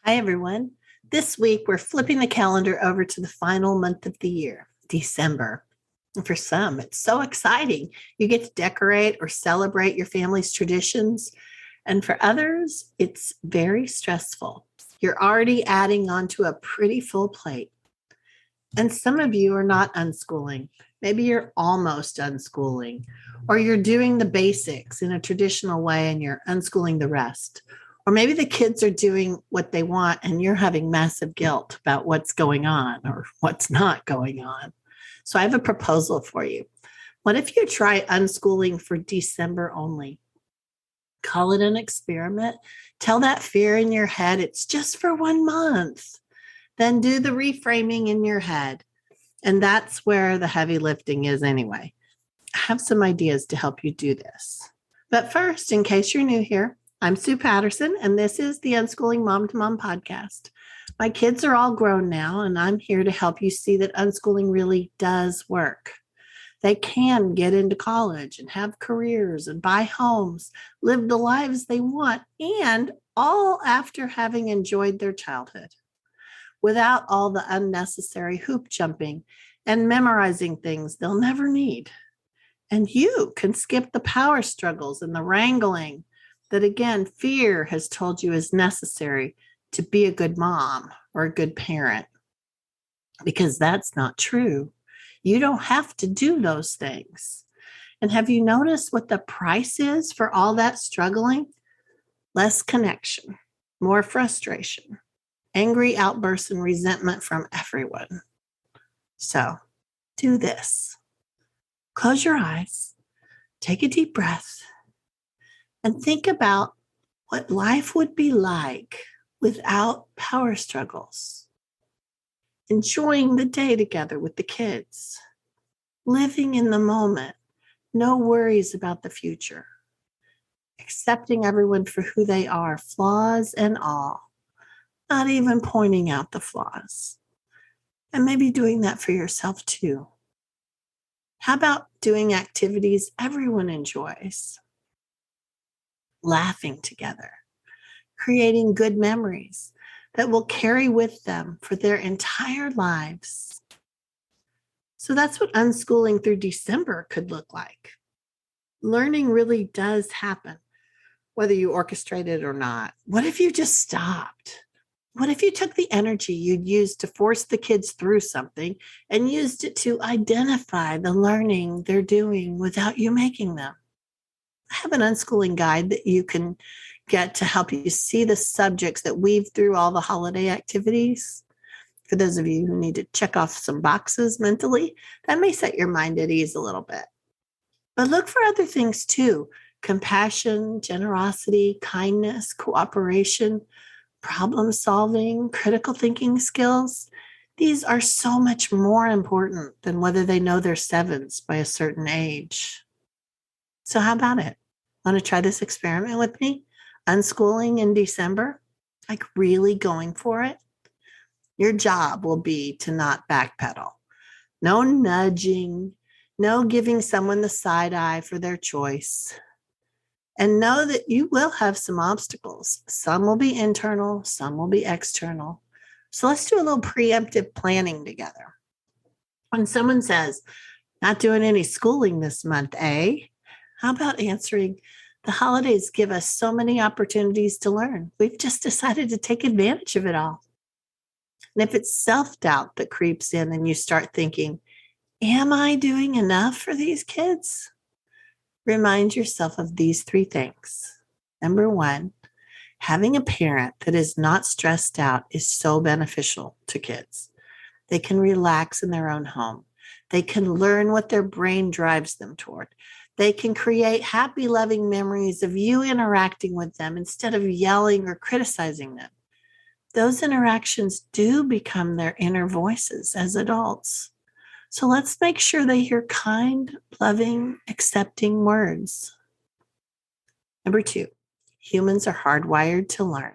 Hi, everyone. This week, we're flipping the calendar over to the final month of the year, December. And for some, it's so exciting. You get to decorate or celebrate your family's traditions. And for others, it's very stressful. You're already adding on to a pretty full plate. And some of you are not unschooling. Maybe you're almost unschooling, or you're doing the basics in a traditional way and you're unschooling the rest. Or maybe the kids are doing what they want and you're having massive guilt about what's going on or what's not going on. So I have a proposal for you. What if you try unschooling for December only? Call it an experiment. Tell that fear in your head it's just for 1 month. Then do the reframing in your head. And that's where the heavy lifting is anyway. I have some ideas to help you do this. But first, in case you're new here, I'm Sue Patterson, and this is the Unschooling Mom to Mom podcast. My kids are all grown now, and I'm here to help you see that unschooling really does work. They can get into college and have careers and buy homes, live the lives they want, and all after having enjoyed their childhood, without all the unnecessary hoop jumping and memorizing things they'll never need. And you can skip the power struggles and the wrangling that, again, fear has told you is necessary to be a good mom or a good parent, because that's not true. You don't have to do those things. And have you noticed what the price is for all that struggling? Less connection, more frustration, angry outbursts and resentment from everyone. So do this. Close your eyes, take a deep breath, and think about what life would be like without power struggles. Enjoying the day together with the kids, living in the moment, no worries about the future, accepting everyone for who they are, flaws and all, not even pointing out the flaws, and maybe doing that for yourself too. How about doing activities everyone enjoys? Laughing together, creating good memories that will carry with them for their entire lives. So that's what unschooling through December could look like. Learning really does happen, whether you orchestrate it or not. What if you just stopped? What if you took the energy you'd used to force the kids through something and used it to identify the learning they're doing without you making them? I have an unschooling guide that you can get to help you see the subjects that weave through all the holiday activities. For those of you who need to check off some boxes mentally, that may set your mind at ease a little bit. But look for other things too: compassion, generosity, kindness, cooperation, problem solving, critical thinking skills. These are so much more important than whether they know their sevens by a certain age. So how about it? Want to try this experiment with me? Unschooling in December? Like really going for it? Your job will be to not backpedal. No nudging, no giving someone the side eye for their choice. And know that you will have some obstacles. Some will be internal, some will be external. So let's do a little preemptive planning together. When someone says, not doing any schooling this month, eh? How about answering, the holidays give us so many opportunities to learn. We've just decided to take advantage of it all. And if it's self-doubt that creeps in and you start thinking, am I doing enough for these kids? Remind yourself of these 3 things. Number 1, having a parent that is not stressed out is so beneficial to kids. They can relax in their own home. They can learn what their brain drives them toward. They can create happy, loving memories of you interacting with them instead of yelling or criticizing them. Those interactions do become their inner voices as adults. So let's make sure they hear kind, loving, accepting words. Number 2, humans are hardwired to learn.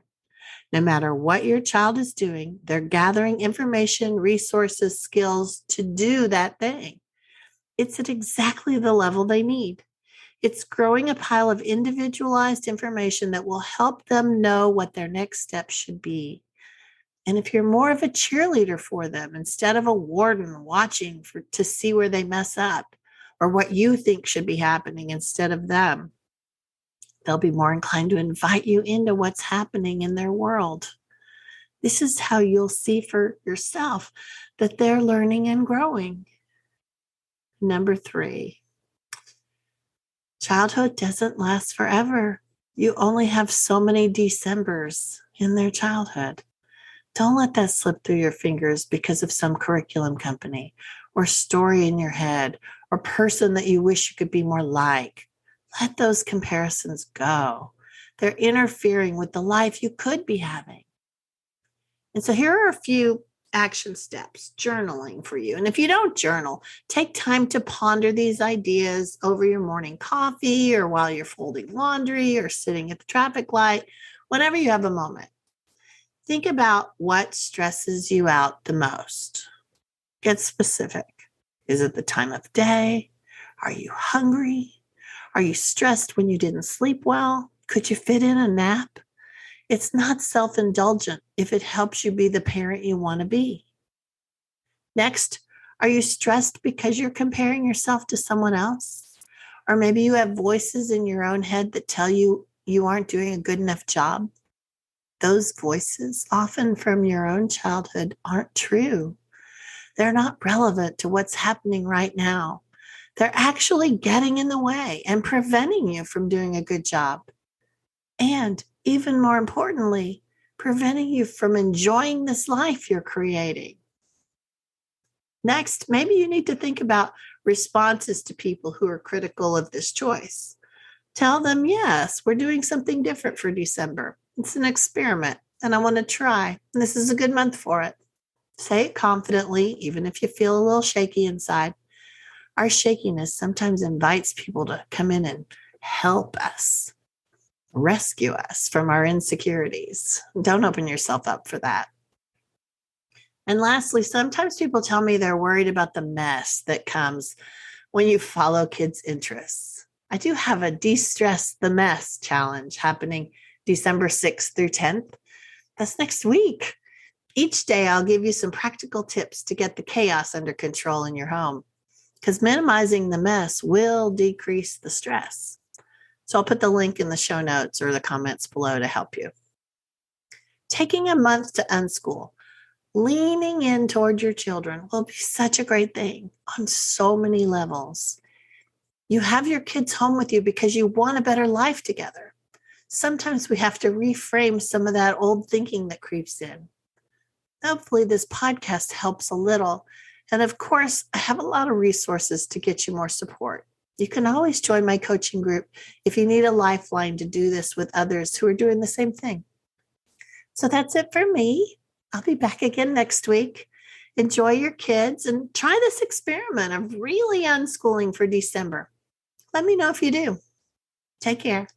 No matter what your child is doing, they're gathering information, resources, skills to do that thing. It's at exactly the level they need. It's growing a pile of individualized information that will help them know what their next step should be. And if you're more of a cheerleader for them instead of a warden watching to see where they mess up or what you think should be happening instead of them, they'll be more inclined to invite you into what's happening in their world. This is how you'll see for yourself that they're learning and growing. Number 3, childhood doesn't last forever. You only have so many Decembers in their childhood. Don't let that slip through your fingers because of some curriculum company or story in your head or person that you wish you could be more like. Let those comparisons go. They're interfering with the life you could be having. And so here are a few action steps, journaling for you. And if you don't journal, take time to ponder these ideas over your morning coffee or while you're folding laundry or sitting at the traffic light, whenever you have a moment. Think about what stresses you out the most. Get specific. Is it the time of day? Are you hungry? Are you stressed when you didn't sleep well? Could you fit in a nap? It's not self-indulgent if it helps you be the parent you want to be. Next, are you stressed because you're comparing yourself to someone else? Or maybe you have voices in your own head that tell you you aren't doing a good enough job. Those voices, often from your own childhood, aren't true. They're not relevant to what's happening right now. They're actually getting in the way and preventing you from doing a good job. And even more importantly, preventing you from enjoying this life you're creating. Next, maybe you need to think about responses to people who are critical of this choice. Tell them, yes, we're doing something different for December. It's an experiment, and I want to try. And this is a good month for it. Say it confidently, even if you feel a little shaky inside. Our shakiness sometimes invites people to come in and help us, rescue us from our insecurities. Don't open yourself up for that. And lastly, sometimes people tell me they're worried about the mess that comes when you follow kids' interests. I do have a De-Stress the Mess challenge happening December 6th through 10th. That's next week. Each day, I'll give you some practical tips to get the chaos under control in your home, because minimizing the mess will decrease the stress. So I'll put the link in the show notes or the comments below to help you. Taking a month to unschool, leaning in toward your children will be such a great thing on so many levels. You have your kids home with you because you want a better life together. Sometimes we have to reframe some of that old thinking that creeps in. Hopefully this podcast helps a little. And of course, I have a lot of resources to get you more support. You can always join my coaching group if you need a lifeline to do this with others who are doing the same thing. So that's it for me. I'll be back again next week. Enjoy your kids and try this experiment of really unschooling for December. Let me know if you do. Take care.